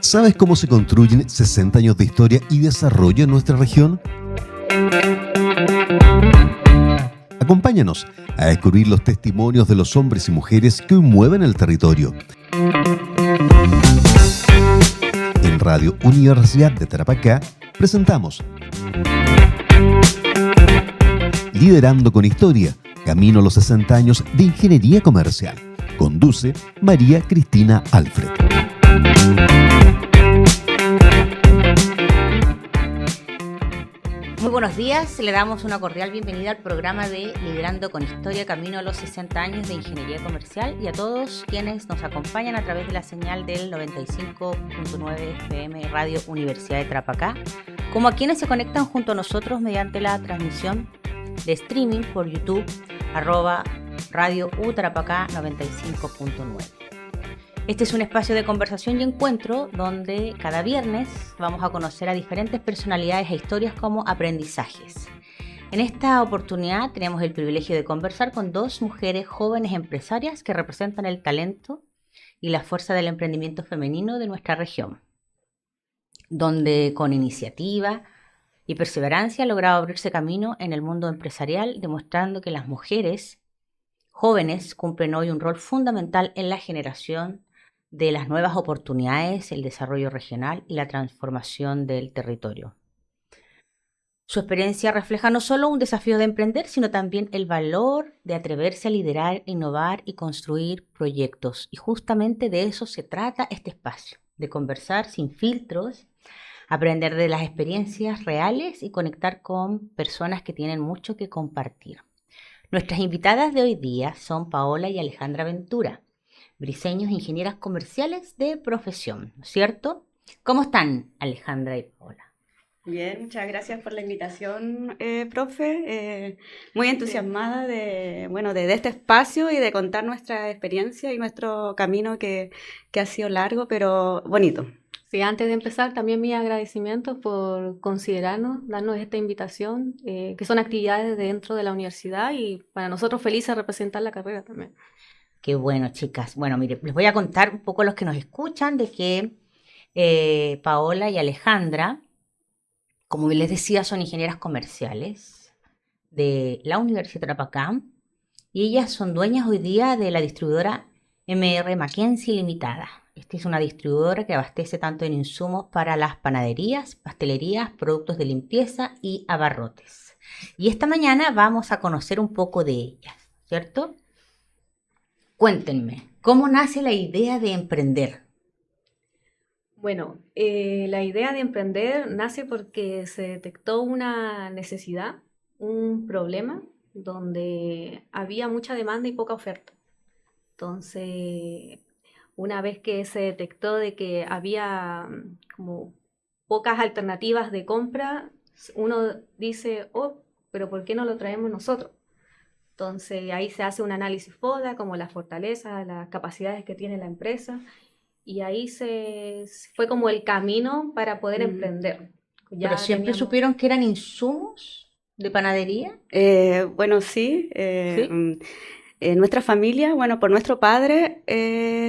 ¿Sabes cómo se construyen 60 años de historia y desarrollo en nuestra región? Acompáñanos a descubrir los testimonios de los hombres y mujeres que hoy mueven el territorio. En Radio Universidad de Tarapacá presentamos Liderando con Historia, Camino a los 60 años de Ingeniería Comercial. Conduce María Cristina Alfred. Muy buenos días, le damos una cordial bienvenida al programa de Liderando con Historia, Camino a los 60 años de Ingeniería Comercial, y a todos quienes nos acompañan a través de la señal del 95.9 FM Radio Universidad de Tarapacá, como a quienes se conectan junto a nosotros mediante la transmisión de streaming por YouTube, @Radio U Tarapacá 95.9. Este es un espacio de conversación y encuentro donde cada viernes vamos a conocer a diferentes personalidades e historias como aprendizajes. En esta oportunidad tenemos el privilegio de conversar con dos mujeres jóvenes empresarias que representan el talento y la fuerza del emprendimiento femenino de nuestra región, donde con iniciativa y perseverancia han logrado abrirse camino en el mundo empresarial, demostrando que las mujeres jóvenes cumplen hoy un rol fundamental en la generación de las nuevas oportunidades, el desarrollo regional y la transformación del territorio. Su experiencia refleja no solo un desafío de emprender, sino también el valor de atreverse a liderar, innovar y construir proyectos. Y justamente de eso se trata este espacio, de conversar sin filtros, aprender de las experiencias reales y conectar con personas que tienen mucho que compartir. Nuestras invitadas de hoy día son Paola y Alejandra Ventura, briseños e ingenieras comerciales de profesión, ¿no es cierto? ¿Cómo están, Alejandra y Paola? Bien, muchas gracias por la invitación, profe. Muy entusiasmada de este espacio y de contar nuestra experiencia y nuestro camino que ha sido largo, pero bonito. Sí, antes de empezar, también mis agradecimientos por considerarnos, darnos esta invitación, que son actividades dentro de la universidad y para nosotros felices representar la carrera también. Qué bueno, chicas. Bueno, mire, les voy a contar un poco a los que nos escuchan de que Paola y Alejandra, como les decía, son ingenieras comerciales de la Universidad de Tarapacá y ellas son dueñas hoy día de la distribuidora MR Mackenzie Limitada. Esta es una distribuidora que abastece tanto en insumos para las panaderías, pastelerías, productos de limpieza y abarrotes. Y esta mañana vamos a conocer un poco de ellas, ¿cierto? Cuéntenme, ¿cómo nace la idea de emprender? Bueno, la idea de emprender nace porque se detectó una necesidad, un problema, donde había mucha demanda y poca oferta. Entonces, una vez que se detectó de que había como pocas alternativas de compra, uno dice, oh, pero ¿por qué no lo traemos nosotros? Entonces ahí se hace un análisis FODA, como las fortalezas, las capacidades que tiene la empresa, y ahí fue como el camino para poder emprender. ¿Pero siempre supieron que eran insumos de panadería? Sí. ¿Sí? En nuestra familia, por nuestro padre,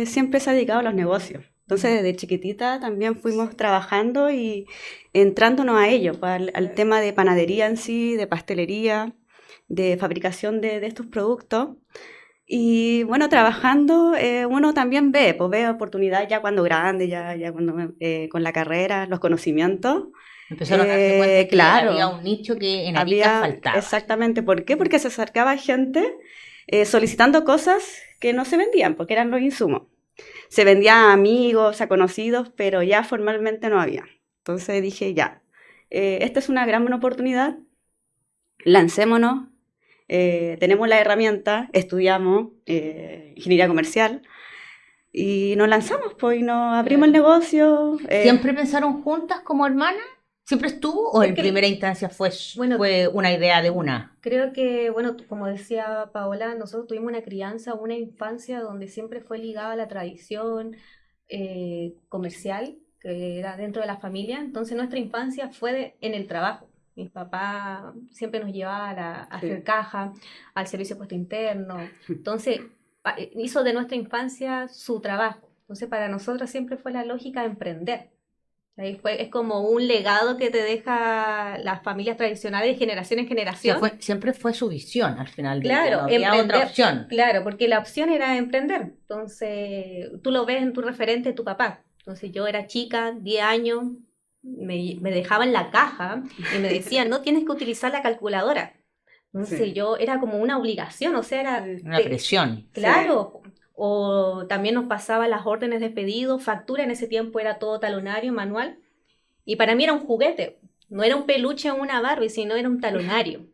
siempre se ha dedicado a los negocios. Entonces, desde chiquitita también fuimos trabajando y entrándonos a ello, al tema de panadería en sí, de pastelería, de fabricación de estos productos. Y trabajando, uno también ve oportunidades ya cuando grande, ya cuando con la carrera, los conocimientos. Empezaron a darse cuenta que había un nicho que en Arica faltaba. Exactamente. ¿Por qué? Porque se acercaba gente solicitando cosas que no se vendían, porque eran los insumos. Se vendía a amigos, a conocidos, pero ya formalmente no había. Entonces dije, esta es una gran oportunidad, lancémonos. Tenemos la herramienta, estudiamos ingeniería comercial y nos lanzamos, pues, y nos abrimos el negocio. ¿Siempre pensaron juntas como hermanas? ¿Siempre estuvo o en primera instancia fue una idea de una? Creo que, como decía Paola, nosotros tuvimos una crianza, una infancia donde siempre fue ligada a la tradición comercial, que era dentro de la familia. Entonces nuestra infancia fue en el trabajo. Mi papá siempre nos llevaba a Sí. hacer caja, al servicio de puesto interno. Entonces, hizo de nuestra infancia su trabajo. Entonces, para nosotros siempre fue la lógica de emprender. Ahí es como un legado que te deja las familias tradicionales de generación en O sea, generación. siempre fue su visión al final del día, Claro, no había emprender. otra opción. Claro, porque la opción era emprender. Entonces, tú lo ves en tu referente, tu papá. Entonces, yo era chica, 10 años, me dejaba en la caja y me decían, no tienes que utilizar la calculadora. Entonces, Sí. yo era como una obligación, o sea, era... Sí. Una presión. Claro. O también nos pasaban las órdenes de pedido, factura, en ese tiempo era todo talonario, manual. Y para mí era un juguete. No era un peluche o una Barbie, sino era un talonario.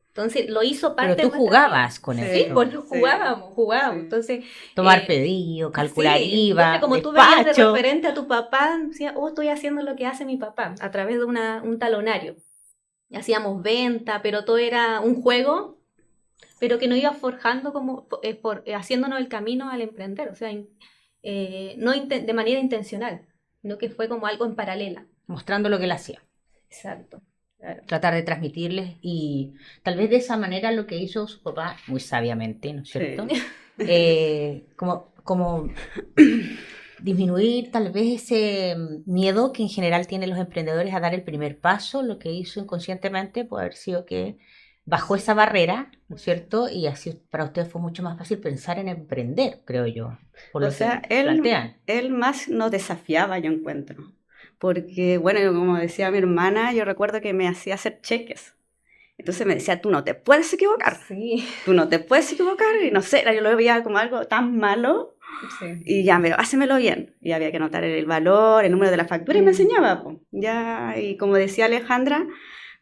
Entonces, lo hizo parte Pero tú de nuestra vida. jugabas con Sí. Sí, eso. pues Sí. jugábamos. Sí. Entonces, Tomar pedido, calcular sí, IVA, entonces, como tú veías de despacho. referente a tu papá, decías, oh, estoy haciendo lo que hace mi papá, a través de un talonario. Y hacíamos venta, pero todo era un juego, pero que nos iba forjando como, haciéndonos el camino al emprender, o sea, no de manera intencional, sino que fue como algo en paralela. Mostrando lo que él hacía. Exacto. Claro. Tratar de transmitirles y tal vez de esa manera lo que hizo su papá, muy sabiamente, ¿no es cierto? Sí. Como disminuir tal vez ese miedo que en general tienen los emprendedores a dar el primer paso. Lo que hizo inconscientemente puede haber sido que bajó esa barrera, ¿no es cierto? Y así para ustedes fue mucho más fácil pensar en emprender, creo yo, por O lo sea, que plantean. él más nos desafiaba, yo encuentro. Porque, bueno, como decía mi hermana, yo recuerdo que me hacía hacer cheques. Entonces me decía, tú no te puedes equivocar. Sí. Tú no te puedes equivocar. Y no sé, yo lo veía como algo tan malo. Sí. Y ya, pero hácemelo bien. Y había que anotar el valor, el número de la factura, y me enseñaba. Po. Ya, y como decía Alejandra,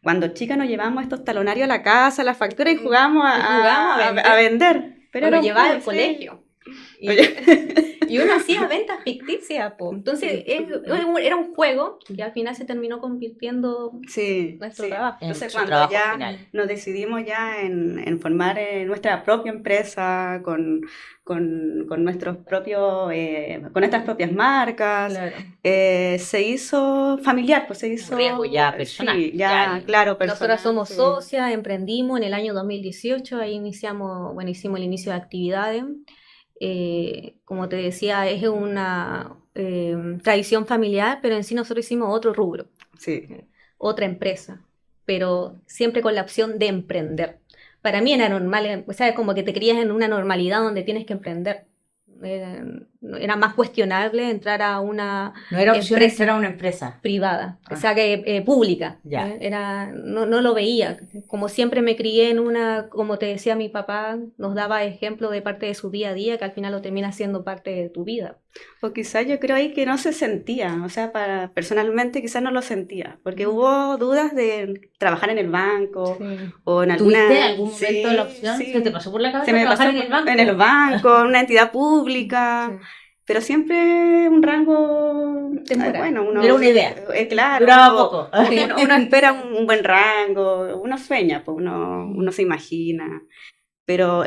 cuando chicas nos llevábamos estos talonarios a la casa, la factura, y jugábamos a vender. Pero lo era llevaba un al juego, sí. colegio. Y uno hacía ventas ficticias, po. Entonces era un juego que al final se terminó convirtiendo Sí, nuestro sí. trabajo. En Entonces su cuando trabajo ya final. nos decidimos ya en formar nuestra propia empresa con nuestros propios, con nuestras propias marcas, Claro. se hizo familiar, pues se hizo... riesgo ya personal, Sí, ya, ya. claro, personal. Nosotras somos sí. socias, emprendimos en el año 2018, ahí hicimos el inicio de actividades. Como te decía, es una tradición familiar, pero en sí nosotros hicimos otro rubro, Sí, otra empresa, pero siempre con la opción de emprender. Para mí era normal, o sea, como que te crías en una normalidad donde tienes que emprender. Era más cuestionable entrar a una No era opción empresa entrar a una empresa. privada, Ah. o sea, que pública. Ya. No lo veía. Como siempre me crié en una, como te decía mi papá, nos daba ejemplo de parte de su día a día, que al final lo termina siendo parte de tu vida. o quizás yo creo ahí que no se sentía, o sea, personalmente quizás no lo sentía, porque hubo dudas de trabajar en el banco o en alguna... ¿Tuviste algún momento Sí, la opción? sí. ¿Se te pasó por la cabeza Se me trabajar pasó en el banco? en el banco, en una entidad pública, Sí. pero siempre un rango Temporal. bueno, uno Era una idea. claro, Duraba uno, poco. uno espera un buen rango, uno sueña, pues uno se imagina. Pero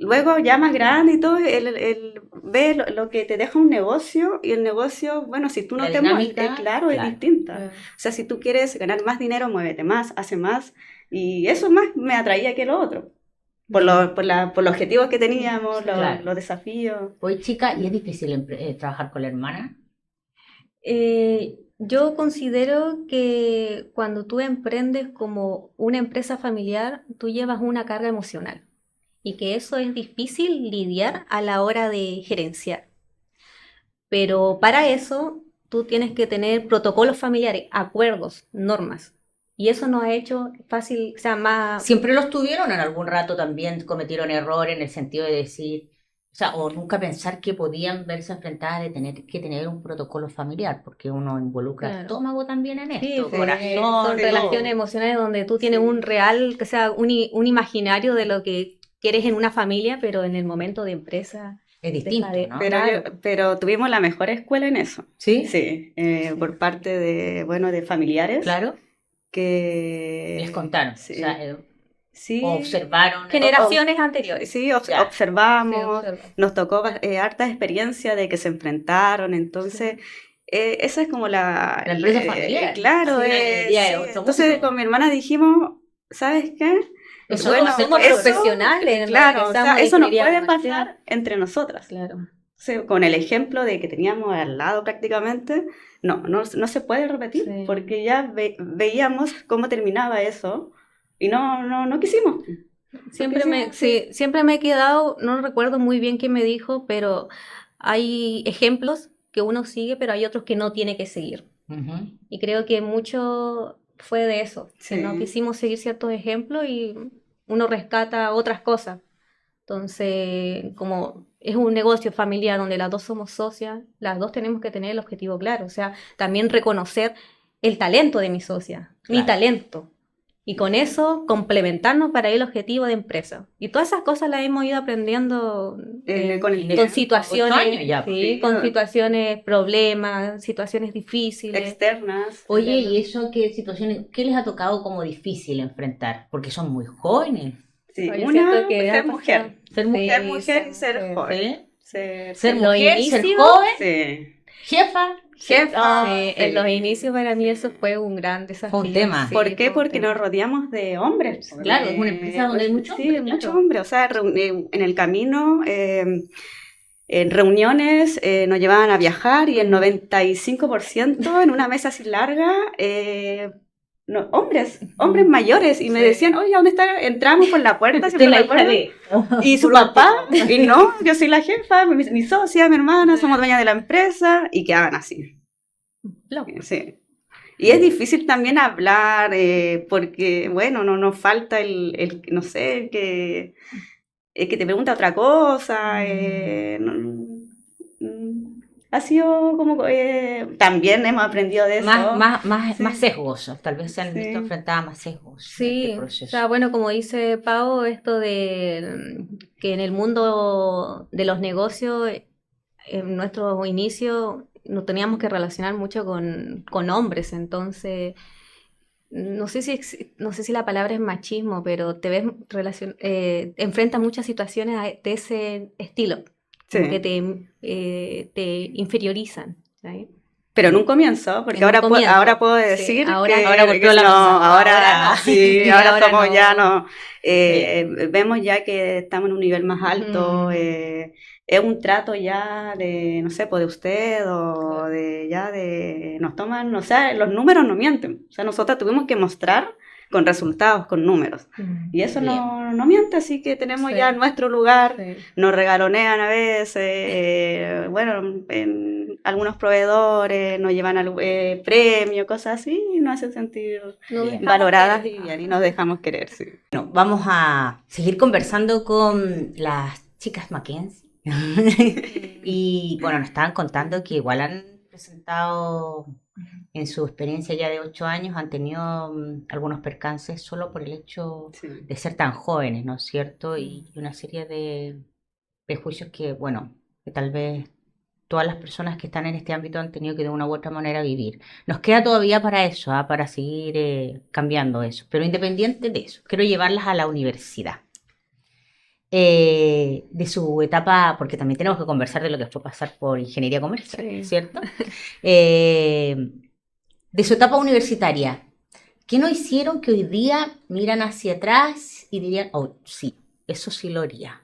luego ya más grande y todo, él ve lo que te deja un negocio y el negocio, bueno, si tú no La te mueves, dinámica, claro, es claro. distinta. O sea, si tú quieres ganar más dinero, muévete más, hace más. Y eso más me atraía que lo otro. Por los objetivos que teníamos, Claro. los desafíos. Oye, chica, ¿y es difícil trabajar con la hermana? Yo considero que cuando tú emprendes como una empresa familiar, tú llevas una carga emocional y que eso es difícil lidiar a la hora de gerenciar. Pero para eso tú tienes que tener protocolos familiares, acuerdos, normas. Y eso nos ha hecho fácil, o sea, más... ¿Siempre los tuvieron? ¿En algún rato también cometieron errores en el sentido de decir, o sea, o nunca pensar que podían verse enfrentadas de tener que tener un protocolo familiar? Porque uno involucra el Claro. estómago también en Sí, esto, sí, corazón, son todo. relaciones emocionales donde tú tienes Sí. un real, o sea, un imaginario de lo que quieres en una familia, pero en el momento de empresa Es distinto, deja de- ¿no? Pero, Claro. pero tuvimos la mejor escuela en eso. ¿Sí? Sí, por parte de familiares Claro, que... les contaron, Sí. o sea, Sí. o observaron. Generaciones anteriores. Sí, Ya. observamos, Sí, observa. nos tocó harta experiencia de que se enfrentaron, entonces esa es como La empresa familiar. claro, Sí, ya es sí. otro Entonces mundo. con mi hermana dijimos, ¿sabes qué? Eso Bueno, somos eso, profesionales, claro, o sea, estamos en eso no ingeniería puede comercial. pasar entre nosotras. Claro. Entonces, con el ejemplo de que teníamos al lado prácticamente, no se puede repetir, Sí. porque ya veíamos cómo terminaba eso y no quisimos. Siempre quisimos, siempre me he quedado, no recuerdo muy bien qué me dijo, pero hay ejemplos que uno sigue, pero hay otros que no tiene que seguir. Ujú. Y creo que mucho fue de eso, que Sí. no quisimos seguir ciertos ejemplos y uno rescata otras cosas. Entonces, como es un negocio familiar donde las dos somos socias, las dos tenemos que tener el objetivo claro. O sea, también reconocer el talento de mi socia, mi Claro. talento. Y con eso complementarnos para el objetivo de empresa. Y todas esas cosas las hemos ido aprendiendo con el con tiempo. situaciones, 8 años ya, sí, sí. con situaciones, problemas, situaciones difíciles. Externas. Oye, ¿y eso qué situaciones, qué les ha tocado como difícil enfrentar? Porque son muy jóvenes. Sí, Yo una, siento que ser ha mujer. pasado- Ser Sí, Ser mujer y ser ser mujer. joven. ¿Sí? Ser Ser En los mujer, ser inicios, joven, sí. jefa. Jefa. Ah, Sí, sí. en los inicios para mí eso fue un gran desafío. Fue un tema. Sí, ¿Por fue qué? un Porque tema. nos rodeamos de hombres. Claro, es una empresa donde hay muchos Sí, hombres, muchos claro. hombres. O sea, en el camino, en reuniones, nos llevaban a viajar y el 95% en una mesa así larga, hombres mayores. Y me Sí. decían, oye, ¿dónde está? Entramos por la puerta, Usted siempre es la me hija acuerdo. de. Y su Por papá, último. y no, yo soy la jefa, mi socia, mi hermana, somos dueñas de la empresa, y quedaban así. Loco. Sí. Y es difícil también hablar, porque, bueno, no nos falta no sé, el que te pregunta otra cosa. Ha sido como, también hemos aprendido de eso. Más Sí. sesgos, tal vez se han Sí. visto enfrentadas más sesgos en Sí, este o proceso. sea, bueno, como dice Pau, esto de que en el mundo de los negocios, en nuestro inicio, nos teníamos que relacionar mucho con hombres, entonces, no sé si la palabra es machismo, pero te ves enfrentas muchas situaciones de ese estilo, como Sí. que te inferiorizan, ¿sí? Pero en un comienzo, porque En un comienzo, ahora puedo sí, decir ahora- que ahora volvió la no, cosa, ahora ahora- sí, Sí, ahora ahora somos no. ya no. Vemos ya que estamos en un nivel más alto, Ujú. es un trato ya de, no sé, pues de usted o de nos toman, o sea, los números no mienten. O sea, nosotras tuvimos que mostrar con resultados, con números. Y eso Bien. no miente, así que tenemos Sí. ya nuestro lugar. Sí. Nos regalonean a veces, bueno, algunos proveedores nos llevan premios, cosas así, y nos hacen sentir Nos Bien. dejamos valoradas querer. y bien, y nos dejamos querer, sí. Bueno, vamos a seguir conversando con las chicas Mackenzie. Y bueno, nos estaban contando que igual han presentado en su experiencia ya de 8 años, han tenido algunos percances solo por el hecho Sí. de ser tan jóvenes, ¿no es cierto? Y una serie de prejuicios que, bueno, que tal vez todas las personas que están en este ámbito han tenido que de una u otra manera vivir. Nos queda todavía para eso, para seguir cambiando eso. Pero independiente de eso, quiero llevarlas a la universidad. De su etapa, porque también tenemos que conversar de lo que fue pasar por ingeniería comercial, Sí. ¿cierto? De su etapa universitaria, ¿qué no hicieron que hoy día miran hacia atrás y dirían, oh, sí, eso sí lo haría?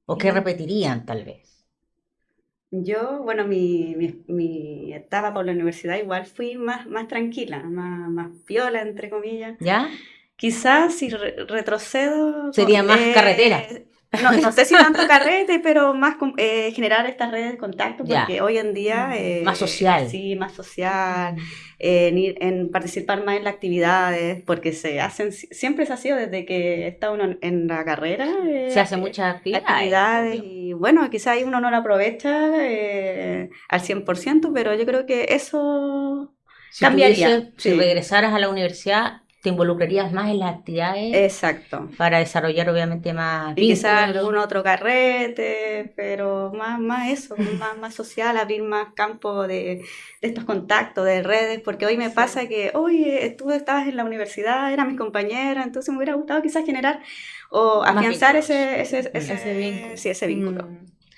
¿O qué repetirían tal vez? Yo, bueno, mi etapa por la universidad igual fui más tranquila, más piola, entre comillas. ¿Ya? Quizás si retrocedo... Sería más carretera. No sé si tanto carrete, pero más generar estas redes de contacto, Ya. porque hoy en día... Más social. Sí, más social, en participar más en las actividades, porque siempre se ha sido desde que está uno en la carrera. Se hacen muchas actividades obvio. y bueno, quizás ahí uno no lo aprovecha al 100%, pero yo creo que eso Si cambiaría. si Sí. regresaras a la universidad, te involucrarías más en las actividades Exacto. para desarrollar obviamente más Y quizás vínculos. algún otro carrete, pero más eso, más social, abrir más campo de estos contactos, de redes, porque hoy me pasa que, oye, tú estabas en la universidad, eras mi compañera, entonces me hubiera gustado quizás generar o Más afianzar vínculos. ese Ese vínculo. sí, ese vínculo.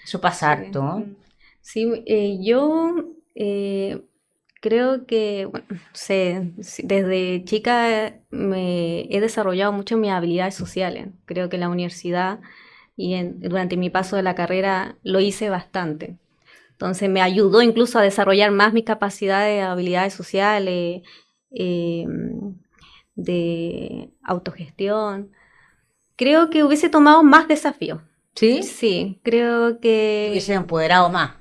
Eso pasa harto, ¿no? Sí, yo creo que, bueno, desde chica me he desarrollado mucho mis habilidades sociales. Creo que en la universidad y durante mi paso de la carrera lo hice bastante. Entonces me ayudó incluso a desarrollar más mis capacidades, habilidades sociales, eh, de autogestión. Creo que hubiese tomado más desafíos. ¿Sí? Sí, creo que... Hubiese empoderado más.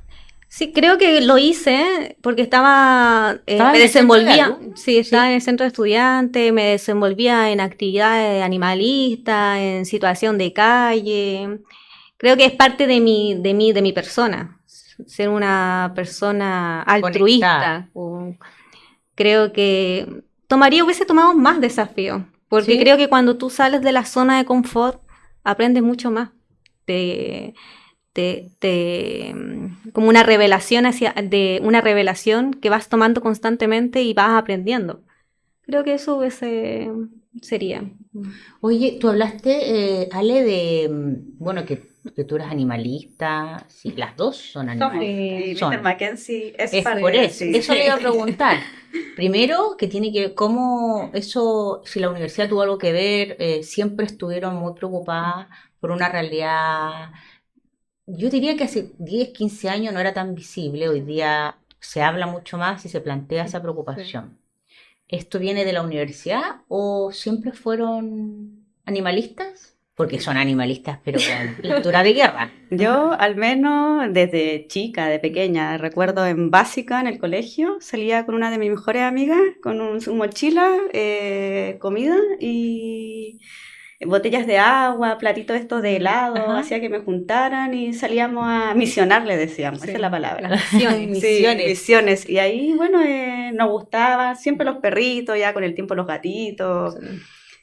Sí, creo que lo hice porque estaba, ¿Estaba me en el centro de desenvolvía, alumnos? sí, estaba Sí. en el centro de estudiantes, me desenvolvía en actividades animalistas, en situación de calle. Creo que es parte de mi persona, ser una persona altruista. Creo que hubiese tomado más desafíos, porque ¿Sí? creo que cuando tú sales de la zona de confort, aprendes mucho más. Como una revelación una revelación que vas tomando constantemente y vas aprendiendo. Creo que eso sería. Oye, tú hablaste, Ale, de, bueno, que tú eres animalista. Sí, las dos son animalistas. Y Son. Mr. Mackenzie es Es parte por de... eso, sí. eso le iba a preguntar. Primero, que tiene que ver cómo eso, si la universidad tuvo algo que ver, siempre estuvieron muy preocupadas por una realidad. Yo diría que hace 10, 15 años no era tan visible, hoy día se habla mucho más y se plantea esa preocupación. ¿Esto viene de la universidad o siempre fueron animalistas? Porque son animalistas, pero con cultura de guerra. Yo, al menos desde chica, de pequeña, recuerdo en básica, en el colegio, salía con una de mis mejores amigas, con su mochila, comida y botellas de agua, platitos estos de helado, Ajá. hacía que me juntaran y salíamos a misionar, le decíamos, esa es la palabra. Las misiones. Sí, Misiones. misiones. Y ahí, bueno, nos gustaban siempre los perritos, ya con el tiempo los gatitos.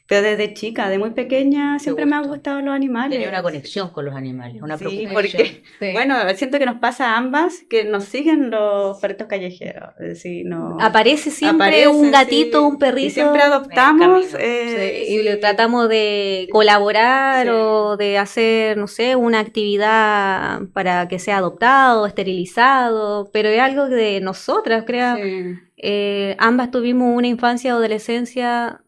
Pero desde chica, de muy pequeña, siempre me han gustó. gustado los animales. Tenía una conexión con los animales, una Sí, preocupación. porque, Sí. bueno, siento que nos pasa a ambas que nos siguen los perritos callejeros. Es decir, Aparece siempre aparecen, un gatito, sí, un perrito. Y siempre adoptamos. En el Sí, y sí. le tratamos de colaborar Sí. o de hacer, no sé, una actividad para que sea adoptado, esterilizado, pero es algo de nosotras, creo. Sí. Ambas tuvimos una infancia o adolescencia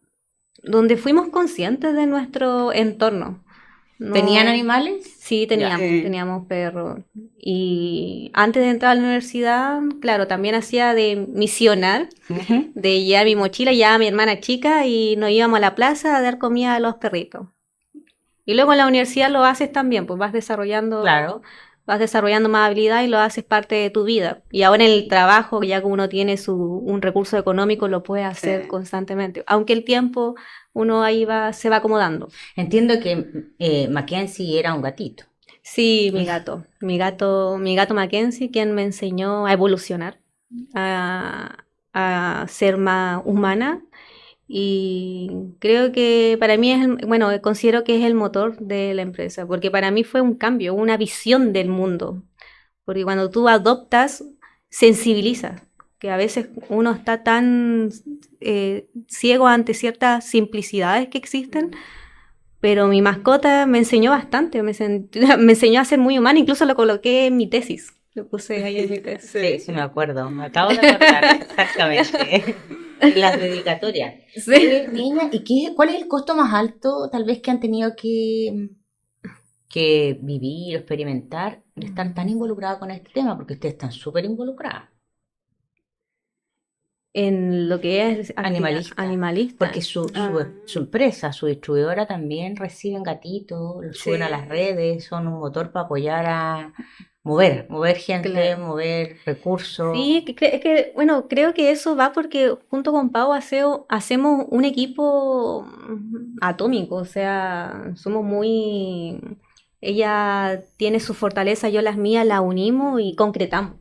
donde fuimos conscientes de nuestro entorno. No- ¿Tenían animales? Sí, Sí. teníamos perros. Y antes de entrar a la universidad, claro, también hacía de misionar, Ujú. de llevar mi mochila, llevaba a mi hermana chica y nos íbamos a la plaza a dar comida a los perritos. Y luego en la universidad lo haces también, pues vas desarrollando más habilidad y lo haces parte de tu vida. Y ahora en el trabajo, ya que uno tiene un recurso económico, lo puede hacer Sí. constantemente. Aunque el tiempo uno ahí se va acomodando. Entiendo que Mackenzie era un gatito. Sí, mi gato Mackenzie, quien me enseñó a evolucionar, a ser más humana. Y creo que para mí considero que es el motor de la empresa, porque para mí fue un cambio, una visión del mundo. Porque cuando tú adoptas, sensibilizas, que a veces uno está tan ciego ante ciertas simplicidades que existen, pero mi mascota me enseñó bastante, me enseñó a ser muy humana, incluso lo coloqué en mi tesis. Lo puse ahí en mi tesis. Sí, sí me acuerdo, me acabo de acordar exactamente. Las dedicatorias. Sí. Oye, niña, ¿y cuál es el costo más alto tal vez que han tenido que vivir o experimentar de estar tan involucrada con este tema? Porque ustedes están súper involucradas. En lo que es animalista. Porque su empresa, su distribuidora también reciben gatitos, los suben a las redes, son un motor para apoyar a mover gente, Claro. mover recursos. Sí, creo que eso va porque junto con Pau hacemos un equipo atómico, o sea, somos ella tiene su fortaleza, yo las mías, la unimos y concretamos.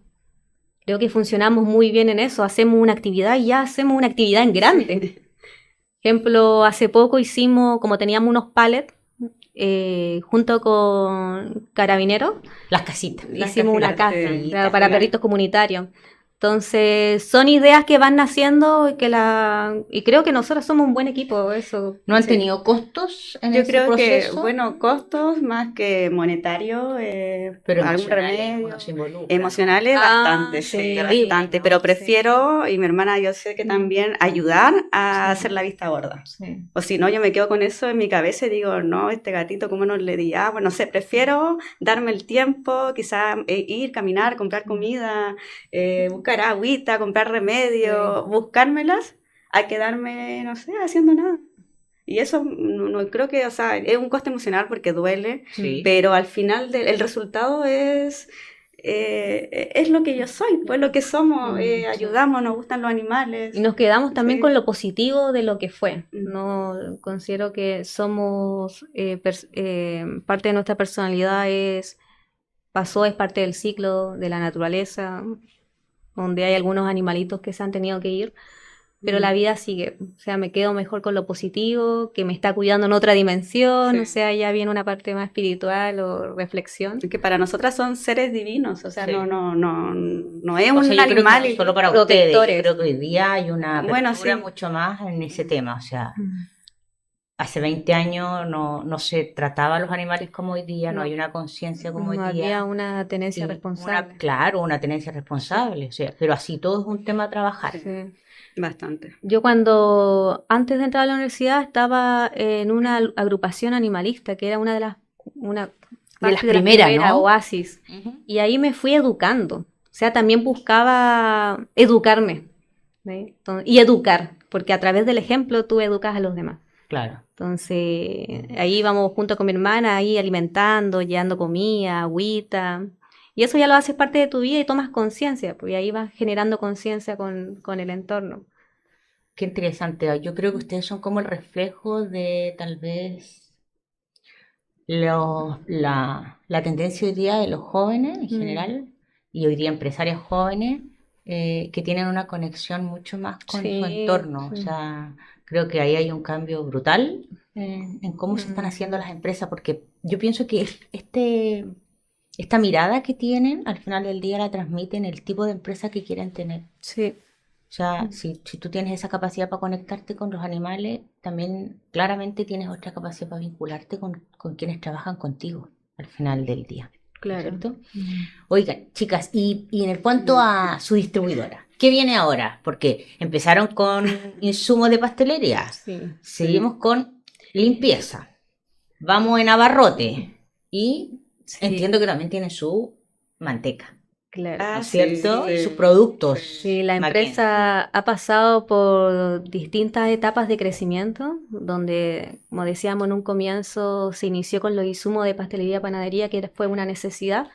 Creo que funcionamos muy bien en eso, hacemos una actividad y ya hacemos una actividad en grande. Ejemplo, hace poco como teníamos unos pallets, junto con Carabineros, Las casitas. hicimos una casa, casitas, claro, para perritos comunitarios. Entonces, son ideas que van naciendo y creo que nosotros somos un buen equipo, eso. ¿No han Sí. tenido costos en Yo ese creo proceso? que, bueno, costos más que monetarios, Pero algún emocionales, remedio. uno se involucra, ¿no? Emocionales, bastante, sí, sí, terrible, bastante. ¿no? Pero Sí. prefiero, y mi hermana yo sé que también, ayudar a Sí. hacer la vista gorda. Sí. O si no, yo me quedo con eso en mi cabeza y digo, no, este gatito, ¿cómo no le di? Ah, bueno, no sé, prefiero darme el tiempo, quizás ir, caminar, comprar comida, buscar agüita, comprar remedio, buscármelas, a quedarme, no sé, haciendo nada. Y eso no creo que, o sea, es un coste emocional porque duele, Sí. pero al final el resultado es lo que yo soy, pues lo que somos, Sí. ayudamos, nos gustan los animales. Y nos quedamos también Sí. con lo positivo de lo que fue. Mm. No considero que somos parte de nuestra personalidad es parte del ciclo de la naturaleza, donde hay algunos animalitos que se han tenido que ir, pero la vida sigue. O sea, me quedo mejor con lo positivo, que me está cuidando en otra dimensión, Sí. o sea, ya viene una parte más espiritual o reflexión. Que para nosotras son seres divinos, o sea, Sí. no es O un sea, yo creo que animal. no solo para ustedes, protectores. yo creo que hoy día hay una Bueno, apertura sí. mucho más en ese tema, o sea, hace 20 años no se trataba a los animales como hoy día, no No. hay una conciencia como No hoy día. había una tenencia Y responsable. claro, una tenencia responsable, o sea, pero así todo es un tema a trabajar. Sí. Bastante. Yo antes de entrar a la universidad, estaba en una agrupación animalista, que era una de las parte primeras, ¿no? Oasis. Ujú. Y ahí me fui educando. O sea, también buscaba educarme, ¿sí? Y educar, porque a través del ejemplo tú educas a los demás. Claro. Entonces, ahí íbamos junto con mi hermana, ahí alimentando, llevando comida, agüita. Y eso ya lo haces parte de tu vida y tomas conciencia, porque ahí vas generando conciencia con el entorno. Qué interesante. Yo creo que ustedes son como el reflejo de tal vez la tendencia hoy día de los jóvenes en general y hoy día empresarios jóvenes que tienen una conexión mucho más con su Sí, entorno. O sí. sea, creo que ahí hay un cambio brutal en cómo se están haciendo las empresas, porque yo pienso que esta mirada que tienen al final del día la transmiten el tipo de empresa que quieren tener. Sí. O sea, si tú tienes esa capacidad para conectarte con los animales, también claramente tienes otra capacidad para vincularte con quienes trabajan contigo al final del día. Claro. ¿Cierto? Oigan, chicas, y en cuanto a su distribuidora, ¿qué viene ahora? Porque empezaron con insumos de pastelería, Sí. seguimos con limpieza, vamos en abarrote y Sí. entiendo que también tiene su manteca. Claro. Ah, ¿No es cierto? sí, sí. Sus productos. Sí, la Mackenzie. empresa ha pasado por distintas etapas de crecimiento, donde, como decíamos en un comienzo, se inició con los insumos de pastelería y panadería, que fue una necesidad,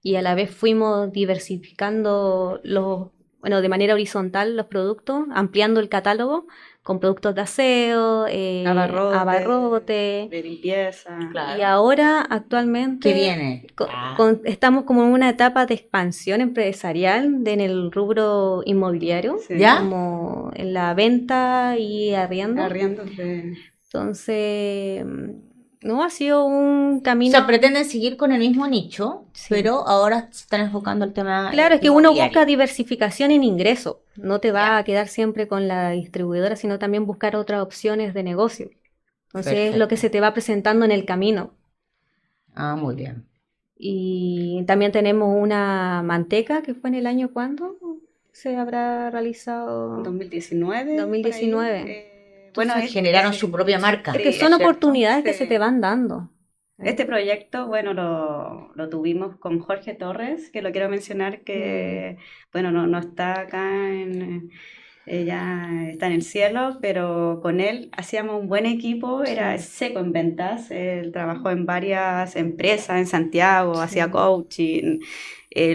y a la vez fuimos diversificando de manera horizontal los productos, ampliando el catálogo con productos de aseo, abarrote, de limpieza. Claro. y ahora actualmente ¿Qué viene? estamos como en una etapa de expansión empresarial en el rubro inmobiliario, Sí. ¿Ya? como en la venta y arriendo. Arriendos de... Entonces, no ha sido un O camino. sea, pretenden seguir con el mismo nicho, Sí. pero ahora se están enfocando al tema Claro, es que uno inmobiliario. busca diversificación en ingresos. No te va Ya. a quedar siempre con la distribuidora, sino también buscar otras opciones de negocio. Entonces, es lo que Perfecto. se te va presentando en el camino. Ah, muy bien. Y también tenemos una manteca que fue en el año ¿cuándo se habrá realizado? 2019. 2019. por ahí. Bueno, Entonces generaron su propia marca. Porque Sí, son ¿cierto? oportunidades que Sí. se te van dando. Este proyecto, bueno, lo tuvimos con Jorge Torres, que lo quiero mencionar, que, bueno, no está acá ella está en el cielo, pero con él hacíamos un buen equipo, era seco en ventas, él trabajó en varias empresas en Santiago, Sí. hacía coaching,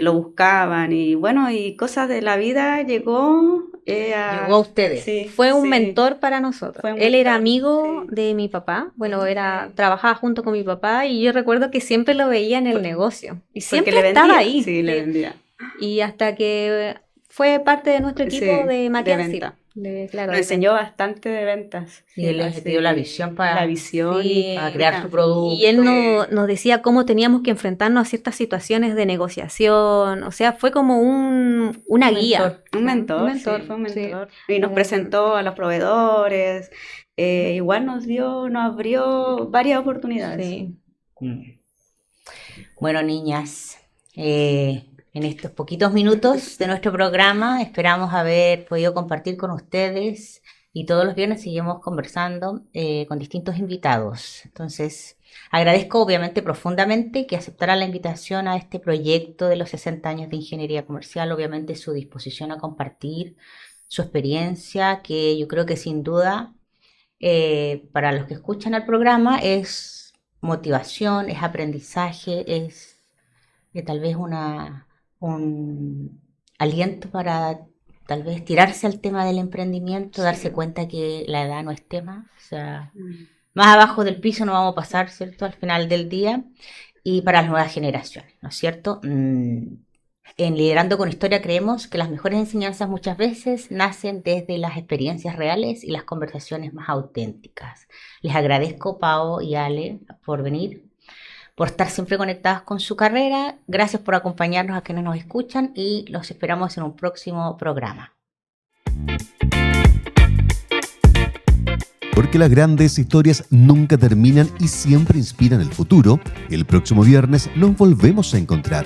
lo buscaban y bueno, y cosas de la vida llegó Llegó a ustedes. Sí, Fue un sí. mentor para nosotros. Fue un Él era mentor, amigo sí. de mi papá. Bueno, Sí. trabajaba junto con mi papá y yo recuerdo que siempre lo veía en el negocio. Y siempre Porque le estaba vendía, ahí. sí, le Sí. vendía. Y hasta que fue parte de nuestro equipo Sí, de Mackenzie. venta. Claro, Nos enseñó bastante de ventas. Y él les dio la visión para, La visión Sí, para crear su producto. y él nos decía cómo teníamos que enfrentarnos a ciertas situaciones de negociación, o sea, fue como una guía. Un mentor, sí, fue un mentor. Y nos presentó a los proveedores, igual nos abrió varias oportunidades. Sí. Bueno, niñas, en estos poquitos minutos de nuestro programa esperamos haber podido compartir con ustedes y todos los viernes seguimos conversando con distintos invitados. Entonces, agradezco obviamente profundamente que aceptaran la invitación a este proyecto de los 60 años de Ingeniería Comercial, obviamente su disposición a compartir su experiencia, que yo creo que sin duda para los que escuchan el programa es motivación, es aprendizaje, es tal vez un aliento para tal vez tirarse al tema del emprendimiento, darse cuenta que la edad no es tema, o sea, más abajo del piso no vamos a pasar, ¿cierto?, al final del día, y para las nuevas generaciones, ¿no es cierto? En Liderando con Historia creemos que las mejores enseñanzas muchas veces nacen desde las experiencias reales y las conversaciones más auténticas. Les agradezco, Pao y Ale, por venir, por estar siempre conectadas con su carrera. Gracias por acompañarnos a quienes nos escuchan y los esperamos en un próximo programa. Porque las grandes historias nunca terminan y siempre inspiran el futuro, el próximo viernes nos volvemos a encontrar.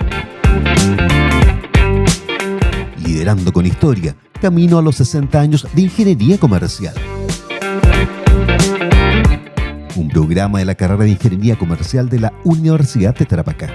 Liderando con Historia, camino a los 60 años de Ingeniería Comercial. Un programa de la carrera de Ingeniería Comercial de la Universidad de Tarapacá.